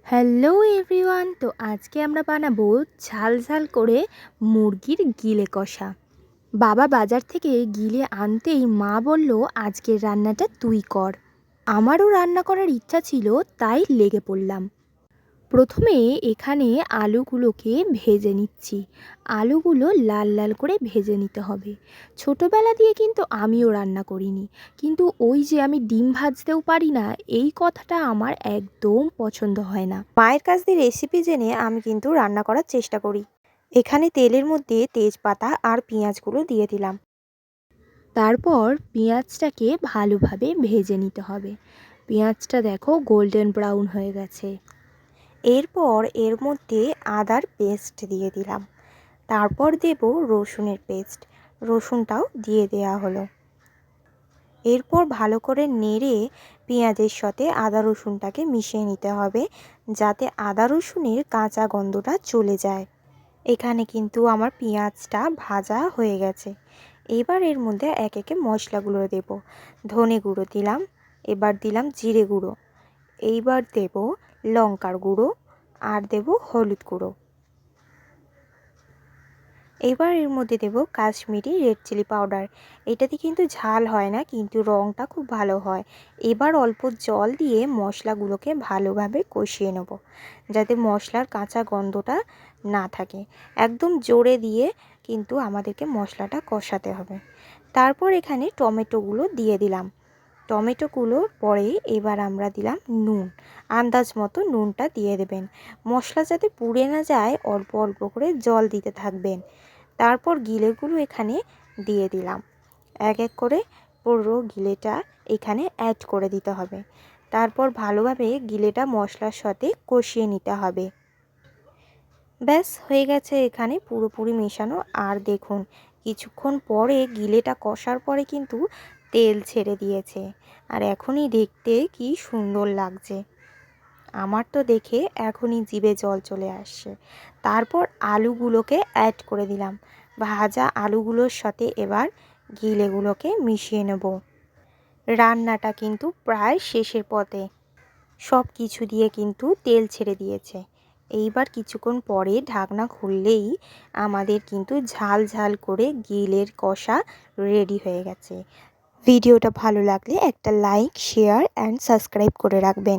Hello everyone, তো আজকে আমরা বানাবো ঝাল ঝাল করে মুরগির গিলে কষা। বাবা বাজার থেকে গিলে আনতেই মা বলল, আজকের রান্নাটা তুই কর। আমারও রান্না করার ইচ্ছা ছিল, তাই লেগে পড়লাম। প্রথমে এখানে আলুগুলোকে ভেজে নিচ্ছি। আলুগুলো লাল লাল করে ভেজে নিতে হবে। ছোটোবেলা দিয়ে কিন্তু আমিও রান্না করিনি, কিন্তু ওই যে আমি ডিম ভাজতেও পারি না, এই কথাটা আমার একদম পছন্দ হয় না। মায়ের কাছ দিয়ে রেসিপি জেনে আমি কিন্তু রান্না করার চেষ্টা করি। এখানে তেলের মধ্যে তেজপাতা আর পেঁয়াজগুলো দিয়ে দিলাম। তারপর পেঁয়াজটাকে ভালোভাবে ভেজে নিতে হবে। পেঁয়াজটা দেখো গোল্ডেন ব্রাউন হয়ে গেছে। এরপর এর মধ্যে আদার পেস্ট দিয়ে দিলাম। তারপর দেব রসুনের পেস্ট। রসুনটাও দিয়ে দেওয়া হলো। এরপর ভালো করে নেড়ে পেঁয়াজের সাথে আদা রসুনটাকে মিশিয়ে নিতে হবে, যাতে আদা রসুনের কাঁচা গন্ধটা চলে যায়। এখানে কিন্তু আমার পেঁয়াজটা ভাজা হয়ে গেছে। এবার এর মধ্যে এক একে মশলাগুলো দেব। ধনে গুঁড়ো দিলাম, এবার দিলাম জিরে গুঁড়ো, এইবার দেব লঙ্কার গুঁড়ো আর দেব হলুদ গুঁড়ো। এবার এর মধ্যে দেব কাশ্মীরি রেড চিলি পাউডার। এটাতে কিন্তু ঝাল হয় না, কিন্তু রঙটা খুব ভালো হয়। এবার অল্প জল দিয়ে মশলাগুলোকে ভালোভাবে কষিয়ে নেব, যাতে মশলার কাঁচা গন্ধটা না থাকে। একদম জোরে দিয়ে কিন্তু আমাদেরকে মশলাটা কষাতে হবে। তারপর এখানে টমেটোগুলো দিয়ে দিলাম। টমেটোগুলোর পরে এবার আমরা দিলাম নুন। আন্দাজ মতো নুনটা দিয়ে দেবেন। মশলা যাতে পুড়ে না যায়, অল্প অল্প করে জল দিতে থাকবেন। তারপর গিলেগুলো এখানে দিয়ে দিলাম। এক এক করে পুরো গিলেটা এখানে অ্যাড করে দিতে হবে। তারপর ভালোভাবে গিলেটা মশলার সাথে কষিয়ে নিতে হবে। ব্যাস হয়ে গেছে এখানে পুরোপুরি মেশানো। আর দেখুন, কিছুক্ষণ পরে গিলেটা কষার পরে কিন্তু তেল ছেড়ে দিয়েছে। আর এখনই দেখতে কি সুন্দর লাগছে, আমার তো দেখে এখনই জিভে জল চলে আসছে। তারপর আলুগুলোকে অ্যাড করে দিলাম। ভাজা আলুগুলোর সাথে এবার গিলেগুলোকে মিশিয়ে নেব। রান্নাটা কিন্তু প্রায় শেষের পথে। সব কিছু দিয়ে কিন্তু তেল ছেড়ে দিয়েছে। এইবার কিছুক্ষণ পরে ঢাকনা খুললেই আমাদের কিন্তু ঝাল ঝাল করে গিলের কষা রেডি হয়ে গেছে। ভিডিওটা ভালো লাগলে একটা লাইক, শেয়ার অ্যান্ড সাবস্ক্রাইব করে রাখবেন।